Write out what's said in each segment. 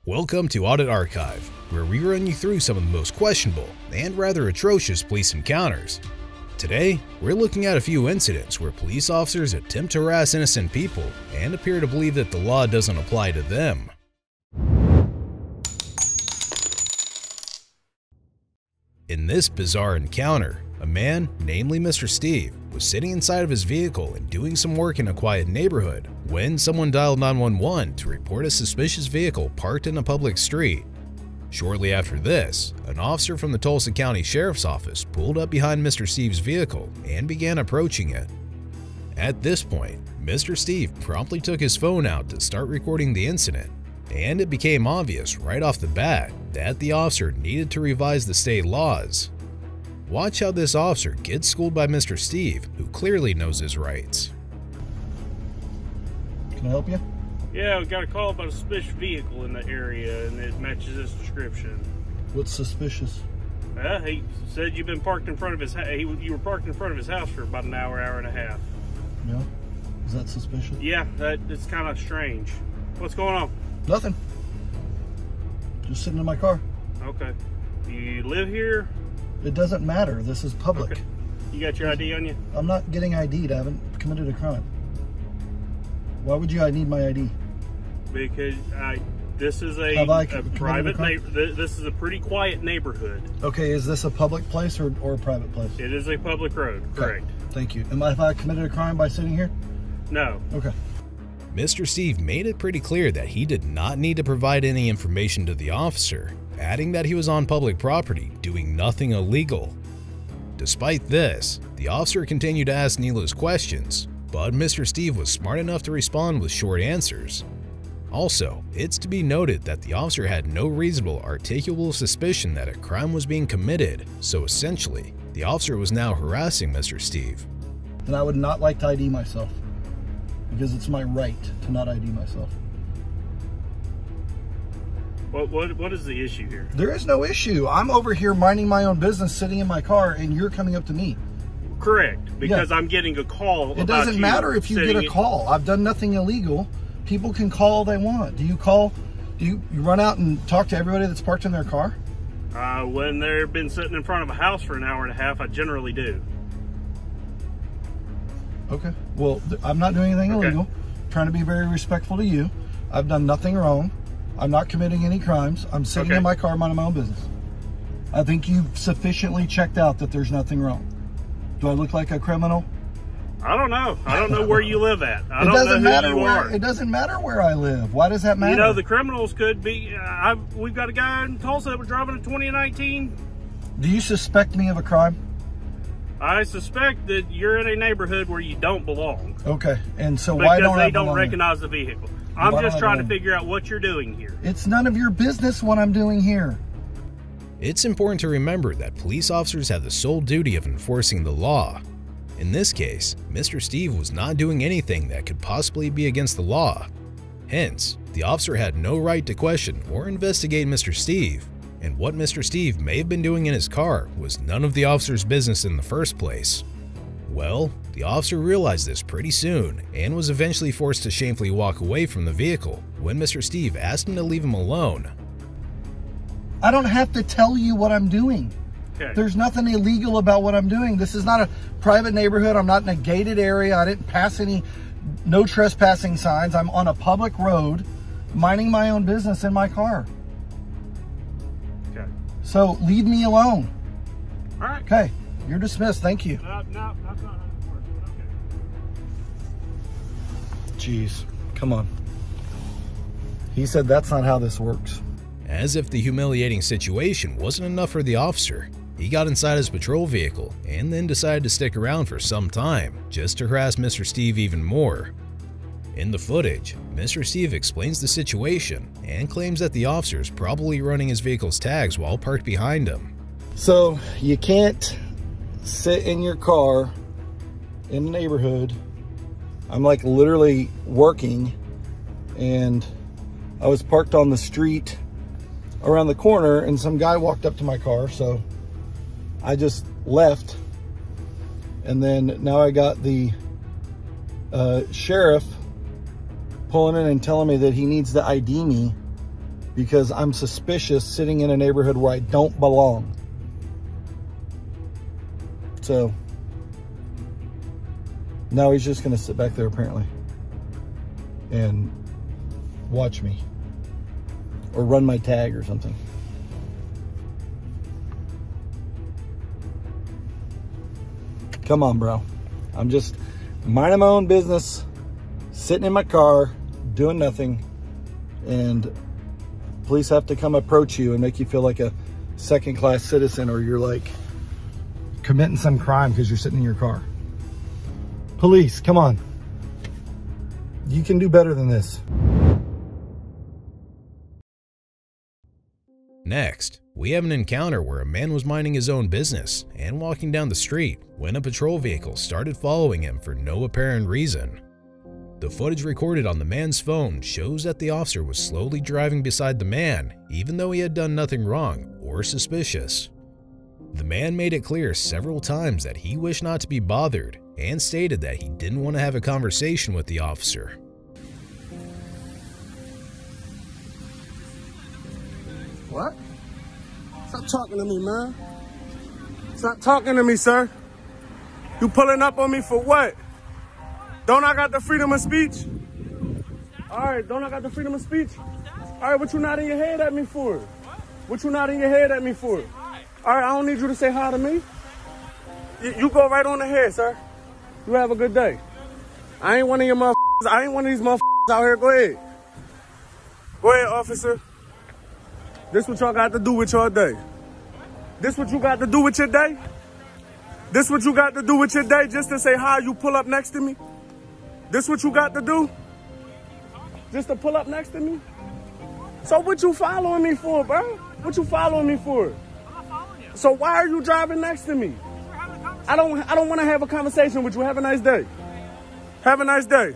Welcome to Audit Archive, where we run you through some of the most questionable and rather atrocious police encounters. Today, we're looking at a few incidents where police officers attempt to harass innocent people and appear to believe that the law doesn't apply to them. In this bizarre encounter, a man, namely Mr. Steve, was sitting inside of his vehicle and doing some work in a quiet neighborhood when someone dialed 911 to report a suspicious vehicle parked in a public street. Shortly after this, an officer from the Tulsa County Sheriff's Office pulled up behind Mr. Steve's vehicle and began approaching it. At this point, Mr. Steve promptly took his phone out to start recording the incident, and it became obvious right off the bat that the officer needed to revise the state laws. Watch how this officer gets schooled by Mr. Steve, who clearly knows his rights. Can I help you? Yeah, we got a call about a suspicious vehicle in the area, and it matches this description. What's suspicious? He said you've been parked in front of his house. You were parked in front of his house for about an hour, hour and a half. Yeah? Is that suspicious? Yeah, it's kind of strange. What's going on? Nothing. Just sitting in my car. Okay. You live here? It doesn't matter. This is public. Okay. You got your ID on you? I'm not getting ID'd. I haven't committed a crime. Why would you need my ID? Because this is a private this is a pretty quiet neighborhood. Okay, is this a public place or a private place? It is a public road, correct. Okay. Thank you. Have I committed a crime by sitting here? No. Okay. Mr. Steve made it pretty clear that he did not need to provide any information to the officer, adding that he was on public property doing nothing illegal. Despite this, the officer continued to ask needless questions, but Mr. Steve was smart enough to respond with short answers. Also, it's to be noted that the officer had no reasonable articulable suspicion that a crime was being committed, so essentially, the officer was now harassing Mr. Steve. And I would not like to ID myself, because it's my right to not ID myself. What is the issue here? There is no issue. I'm over here minding my own business, sitting in my car, and you're coming up to me. Correct, because I'm getting a call. It doesn't matter if you get a call. I've done nothing illegal. People can call all they want. Do you call? Do you run out and talk to everybody that's parked in their car? When they've been sitting in front of a house for an hour and a half, I generally do. Okay. Well, I'm not doing anything illegal. I'm trying to be very respectful to you. I've done nothing wrong. I'm not committing any crimes. I'm sitting in my car minding my own business. I think you've sufficiently checked out that there's nothing wrong. Do I look like a criminal? I don't know. I don't know where you live at. I don't know who you are. It doesn't matter where I live. Why does that matter? You know, the criminals could be. We've got a guy in Tulsa that was driving a 2019. Do you suspect me of a crime? I suspect that you're in a neighborhood where you don't belong. Okay, and so why don't I belong? Because they don't recognize the vehicle. I'm just trying to figure out what you're doing here. It's none of your business what I'm doing here. It's important to remember that police officers have the sole duty of enforcing the law. In this case, Mr. Steve was not doing anything that could possibly be against the law. Hence, the officer had no right to question or investigate Mr. Steve, and what Mr. Steve may have been doing in his car was none of the officer's business in the first place. Well, the officer realized this pretty soon and was eventually forced to shamefully walk away from the vehicle when Mr. Steve asked him to leave him alone. I don't have to tell you what I'm doing. Okay. There's nothing illegal about what I'm doing. This is not a private neighborhood. I'm not in a gated area. I didn't pass any no trespassing signs. I'm on a public road minding my own business in my car. Okay. So leave me alone. All right. Okay. You're dismissed. Thank you. No, that's not how it works, but okay. Jeez. Come on. He said that's not how this works. As if the humiliating situation wasn't enough for the officer, he got inside his patrol vehicle and then decided to stick around for some time just to harass Mr. Steve even more. In the footage, Mr. Steve explains the situation and claims that the officer is probably running his vehicle's tags while parked behind him. So you can't sit in your car in the neighborhood. I'm like literally working, and I was parked on the street around the corner, and some guy walked up to my car, so I just left. And then now I got the sheriff pulling in and telling me that he needs to ID me because I'm suspicious sitting in a neighborhood where I don't belong. So now he's just going to sit back there apparently and watch me or run my tag or something. Come on, bro. I'm just minding my own business, sitting in my car, doing nothing, and police have to come approach you and make you feel like a second-class citizen, or you're like committing some crime because you're sitting in your car. Police, come on. You can do better than this. Next, we have an encounter where a man was minding his own business and walking down the street when a patrol vehicle started following him for no apparent reason. The footage recorded on the man's phone shows that the officer was slowly driving beside the man, even though he had done nothing wrong or suspicious. The man made it clear several times that he wished not to be bothered and stated that he didn't want to have a conversation with the officer. What? Stop talking to me, man. Stop talking to me, sir. You pulling up on me for what? Don't I got the freedom of speech? All right, don't I got the freedom of speech? All right, what you nodding your head at me for? What you nodding your head at me for? All right, I don't need you to say hi to me. You go right on ahead, sir. You have a good day. I ain't one of your motherfuckers. I ain't one of these motherfuckers out here. Go ahead. Go ahead, officer. This what y'all got to do with your day? This what you got to do with your day? This what you got to do with your day just to say hi, you pull up next to me? This what you got to do? Just to pull up next to me? So what you following me for, bro? What you following me for? I'm not following you. So why are you driving next to me? We're having a conversation. I don't want to have a conversation with you. Have a nice day. Have a nice day.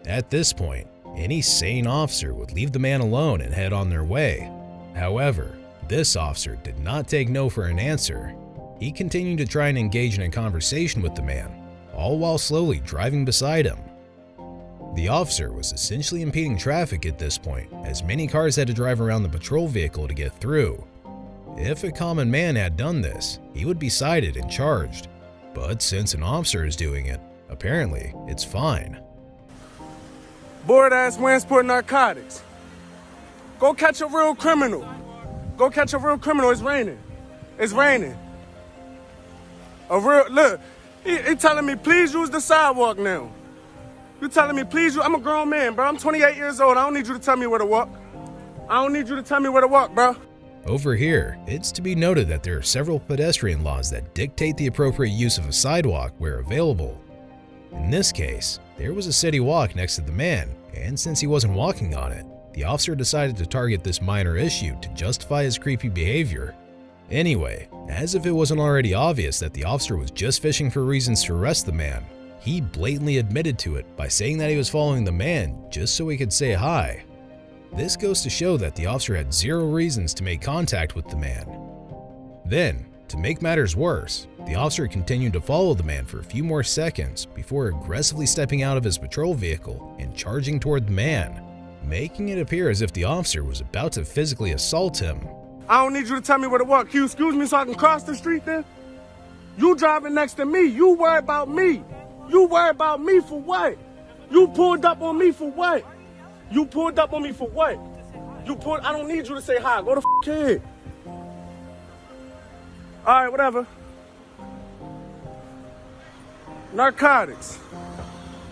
At this point, any sane officer would leave the man alone and head on their way. However, this officer did not take no for an answer. He continued to try and engage in a conversation with the man, all while slowly driving beside him. The officer was essentially impeding traffic at this point, as many cars had to drive around the patrol vehicle to get through. If a common man had done this, he would be cited and charged. But since an officer is doing it, apparently it's fine. Bored-ass Williamsport narcotics. Go catch a real criminal. Go catch a real criminal. It's raining. It's raining. Look, he telling me, please use the sidewalk now. You telling me, please use, I'm a grown man, bro. I'm 28 years old. I don't need you to tell me where to walk. I don't need you to tell me where to walk, bro. Over here, it's to be noted that there are several pedestrian laws that dictate the appropriate use of a sidewalk where available. In this case, there was a city walk next to the man, and since he wasn't walking on it, the officer decided to target this minor issue to justify his creepy behavior. Anyway, as if it wasn't already obvious that the officer was just fishing for reasons to arrest the man, he blatantly admitted to it by saying that he was following the man just so he could say hi. This goes to show that the officer had zero reasons to make contact with the man. Then, to make matters worse, the officer continued to follow the man for a few more seconds before aggressively stepping out of his patrol vehicle and charging toward the man, making it appear as if the officer was about to physically assault him. I don't need you to tell me where to walk. Can you excuse me so I can cross the street then? You driving next to me. You worry about me. You worry about me for what? You pulled up on me for what? You pulled up on me for what? I don't need you to say hi. Go to ahead. All right, whatever. Narcotics.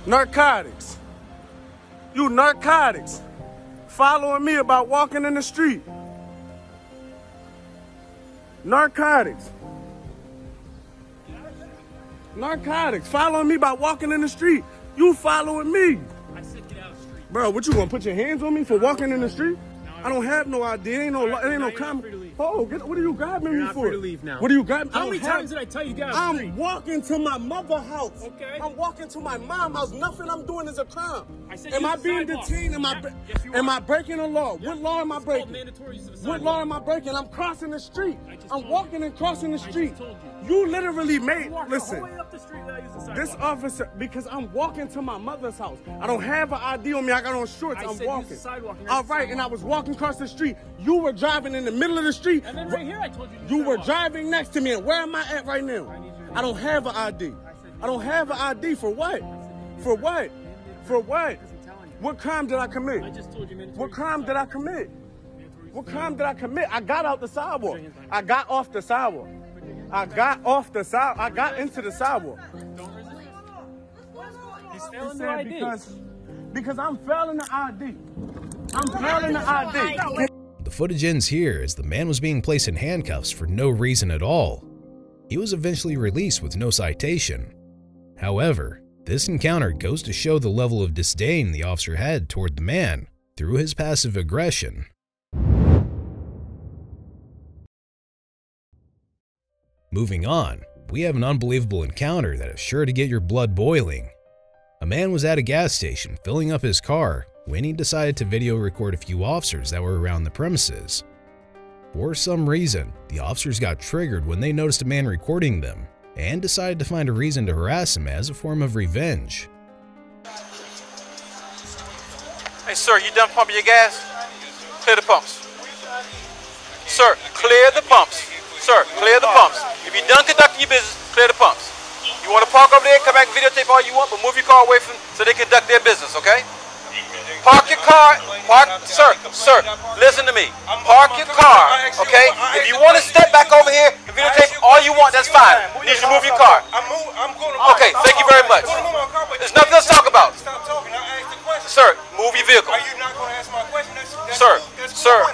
Narcotics. You narcotics. Following me about walking in the street. Narcotics. Narcotics. Following me by walking in the street. You following me. I said get out of the street. Bro, what you gonna put your hands on me for walking in the street? I don't have no idea. Ain't no comment. Oh, what are you grabbing me for? You're not free to leave now. What are you grabbing? How many times did I tell you to get out of the street? I'm walking to my mother's house. Okay. I'm walking to my mom's house. Nothing I'm doing is a crime. I said am use I the being sidewalk. detained? Yes, you Am are. I breaking a law? Yeah. What law am I It's called breaking? mandatory use of the What sidewalk. law am I breaking? I'm crossing the street. I just I'm told walking and crossing the I just street. told You literally made, You walked listen, the whole way up the street that I use the sidewalk? This officer, because I'm walking to my mother's house. I don't have an ID on me. I got on shorts. I'm walking. Use the sidewalk. All right, and I was walking across the street. You were driving in the middle of the street. And then right here, I told you. You were driving next to me, and where am I at right now? I don't have an ID. I don't have an ID for what? For what? For what? What crime did I commit? I just told you, man. What crime did I commit? What crime did I commit? I got out the sidewalk. I got off the sidewalk. I got off the side. I got into the sidewalk. Don't resist. He's failing the ID. Because I'm failing the ID. I'm failing the ID. The footage ends here as the man was being placed in handcuffs for no reason at all. He was eventually released with no citation. However, this encounter goes to show the level of disdain the officer had toward the man through his passive aggression. Moving on, we have an unbelievable encounter that is sure to get your blood boiling. A man was at a gas station filling up his car when he decided to video record a few officers that were around the premises. For some reason, the officers got triggered when they noticed a man recording them and decided to find a reason to harass him as a form of revenge. Hey sir, you done pumping your gas? Clear the pumps. Sir, clear the pumps. Sir, clear the pumps. If you're done conducting your business, clear the pumps. You want to park over there, come back and videotape all you want, but move your car away from so they conduct their business, okay? Park your car, sir, listen to me. Park your car, okay? If you want to step back over here and videotape all you want, that's fine. You need to move your car. Okay, thank you very much. There's nothing else to talk about. Sir, move your vehicle. Are you not going to answer my question? Sir,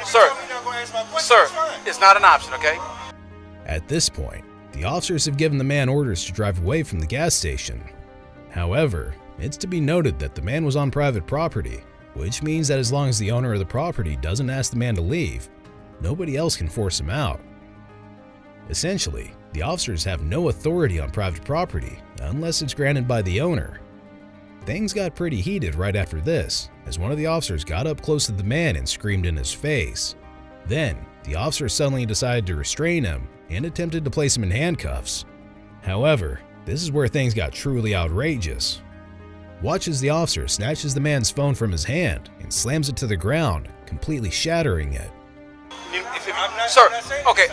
it's not an option, okay? At this point, the officers have given the man orders to drive away from the gas station. However, it's to be noted that the man was on private property, which means that as long as the owner of the property doesn't ask the man to leave, nobody else can force him out. Essentially, the officers have no authority on private property unless it's granted by the owner. Things got pretty heated right after this, as one of the officers got up close to the man and screamed in his face. Then, the officer suddenly decided to restrain him and attempted to place him in handcuffs. However, this is where things got truly outrageous. Watch as the officer snatches the man's phone from his hand and slams it to the ground, completely shattering it. Sir, okay,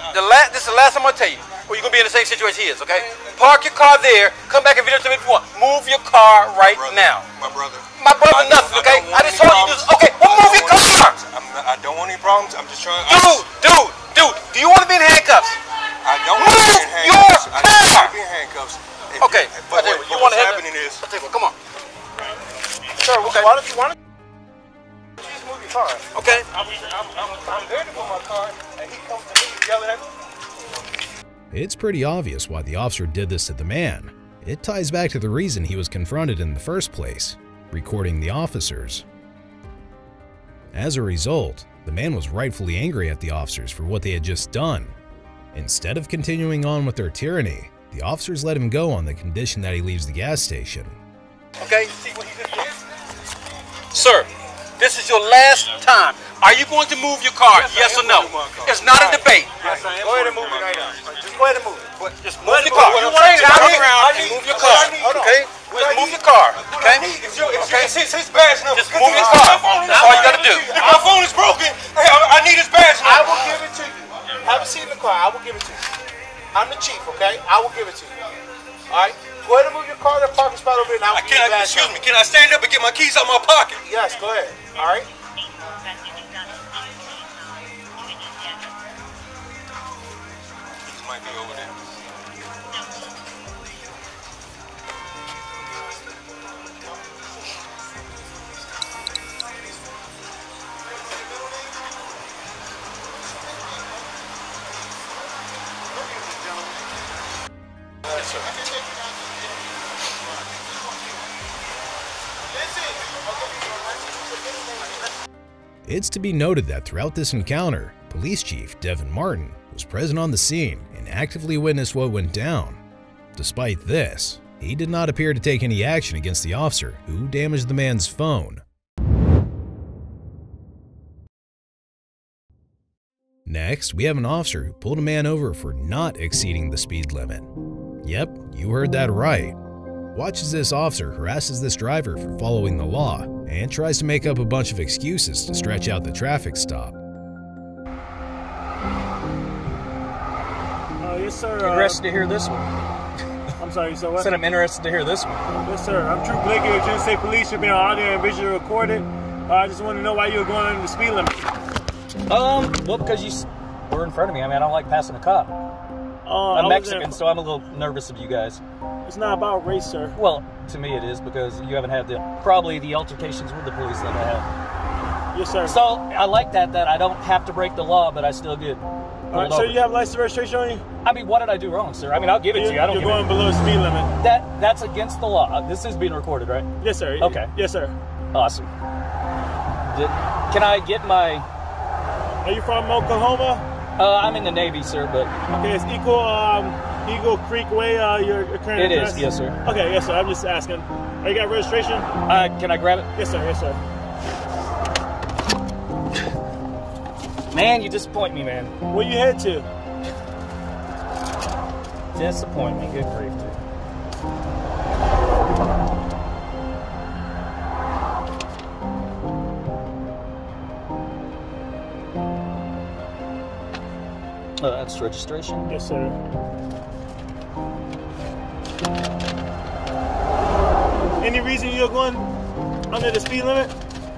this is the last time I'm going to tell you, or you're going to be in the same situation he is, okay? Park your car there, come back and videotape it if you want. Move your car right now. My brother, nothing, okay? I just told you to do, okay, well move your car! I don't want any problems, I'm just trying. Dude, do you want to be in handcuffs? I don't want to be in handcuffs. Your I don't want car! to be in handcuffs. Okay, But you want what's to have happening is, come on. Sir, okay. Why don't you want to just move your car? Okay. I'm there to move my car, and he comes to me yelling at me. It's pretty obvious why the officer did this to the man. It ties back to the reason he was confronted in the first place, recording the officers. As a result, the man was rightfully angry at the officers for what they had just done. Instead of continuing on with their tyranny, the officers let him go on the condition that he leaves the gas station. Okay, see what he just did? Sir, this is your last time. Are you going to move your car? Yes or no? It's not a debate. Yes, I am. Go ahead and move it right now. Just go ahead and move it. Just move your car. You want to turn around and move your car. Okay? Just move your car. Okay? Okay, it's his badge number. Just move your car. That's all you got to do. If my phone is broken, hey, I need his badge number. I will give it to you. Have a seat in the car. I will give it to you. I'm the chief, okay? I will give it to you. All right? Go ahead and move your car to the parking spot over there. Now, Excuse me, can I stand up and get my keys out of my pocket? Yes, go ahead. All right? Keys might be over there. It's to be noted that throughout this encounter, Police Chief Devin Martin was present on the scene and actively witnessed what went down. Despite this, he did not appear to take any action against the officer who damaged the man's phone. Next, we have an officer who pulled a man over for not exceeding the speed limit. Yep, you heard that right. Watch as this officer harasses this driver for following the law and tries to make up a bunch of excuses to stretch out the traffic stop. Yes, sir. Interested to hear this one. I'm sorry, so what? Said I'm interested to hear this one. Yes, sir. I'm True Blakey of Virginia State Police. You're being audio and visually recorded. I just want to know why you were going under the speed limit. Well, because you were in front of me. I mean, I don't like passing a cop. I'm Mexican, so I'm a little nervous of you guys. It's not about race, sir. Well, to me it is, because you haven't had probably the altercations with the police that I have. Yes, sir. So I like that I don't have to break the law, but I still get all right, so you have license registration on you? I mean, what did I do wrong, sir? I mean, I'll give it to you. I don't. You're going below the speed limit. That's against the law. This is being recorded, right? Yes, sir. Okay. Yes, sir. Awesome. Can I get my... Are you from Oklahoma? I'm in the Navy, sir, but... Okay, it's Eagle Creek Way, your current address? It is, yes, sir. Okay, yes, sir. I'm just asking. You got registration? Can I grab it? Yes, sir. Yes, sir. Man, you disappoint me, man. Where you head to? Disappoint me. Good grief, dude. That's registration? Yes, sir. Any reason you're going under the speed limit?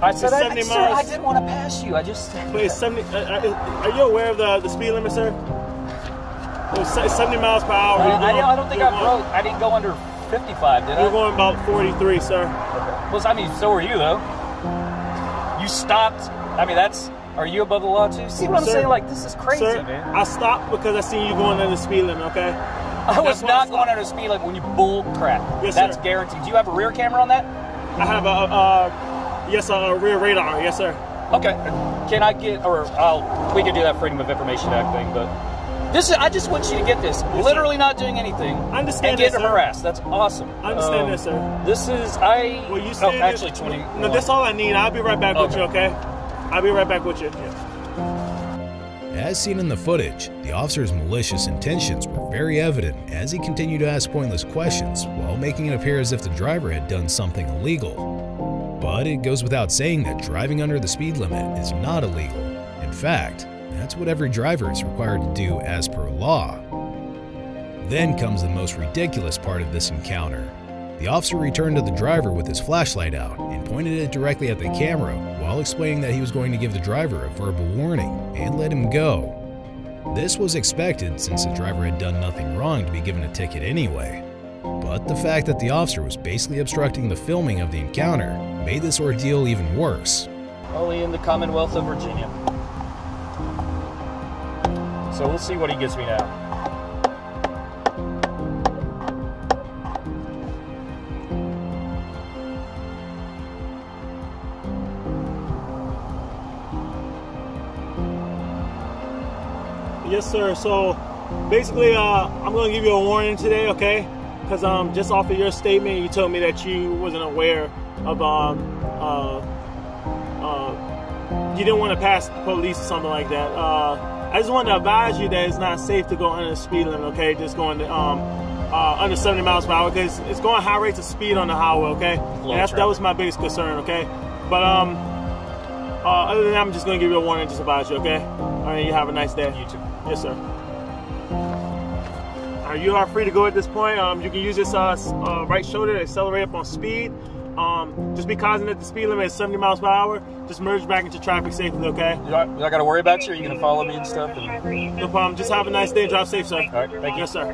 I said, sir, I didn't want to pass you. I just... Wait, 70... are you aware of the speed limit, sir? It's 70 miles per hour. I don't think I didn't go under 55, did I? You're going about 43, sir. Okay. Well, I mean, so are you, though. You stopped. I mean, are you above the law, too? See what I'm saying? Like, this is crazy, sir, man. I stopped because I seen you going under the speed limit, okay? I was not going under the speed limit when you bull crap. Yes, That's sir. guaranteed. Do you have a rear camera on that? I have a rear radar. Yes, sir. Okay. Can I get, we can do that Freedom of Information Act thing, but I just want you to get this. Yes, literally not doing anything. I understand and getting this, harassed. That's awesome. I understand this, sir. This is, Well, you said actually 20. No, that's all I need. I'll be right back with you, okay? I'll be right back with you. Yeah. As seen in the footage, the officer's malicious intentions were very evident as he continued to ask pointless questions while making it appear as if the driver had done something illegal. But it goes without saying that driving under the speed limit is not illegal. In fact, that's what every driver is required to do as per law. Then comes the most ridiculous part of this encounter. The officer returned to the driver with his flashlight out and pointed it directly at the camera while explaining that he was going to give the driver a verbal warning and let him go. This was expected since the driver had done nothing wrong to be given a ticket anyway. But the fact that the officer was basically obstructing the filming of the encounter made this ordeal even worse. Only in the Commonwealth of Virginia. So we'll see what he gives me now. Yes, sir. So basically, I'm going to give you a warning today, okay? Because just off of your statement, you told me that you wasn't aware of you didn't want to pass the police or something like that. I just wanted to advise you that it's not safe to go under the speed limit, okay? Just going to, under 70 miles per hour, because it's going high rates of speed on the highway, okay? And that was my biggest concern, okay? But other than that, I'm just going to give you a warning, just advise you, okay? All right, you have a nice day. You too. Yes, sir. You are free to go at this point. You can use this right shoulder to accelerate up on speed. Just be cognizant that the speed limit is 70 miles per hour. Just merge back into traffic safely, okay? You not got to worry about you? Are you going to follow me and stuff? No problem. Just have a nice day and drive safe, sir. All right, thank you. Yes, sir.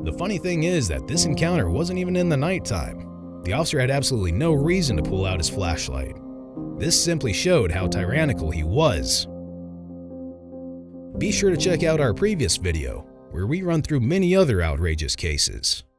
The funny thing is that this encounter wasn't even in the nighttime. The officer had absolutely no reason to pull out his flashlight. This simply showed how tyrannical he was. Be sure to check out our previous video, where we run through many other outrageous cases.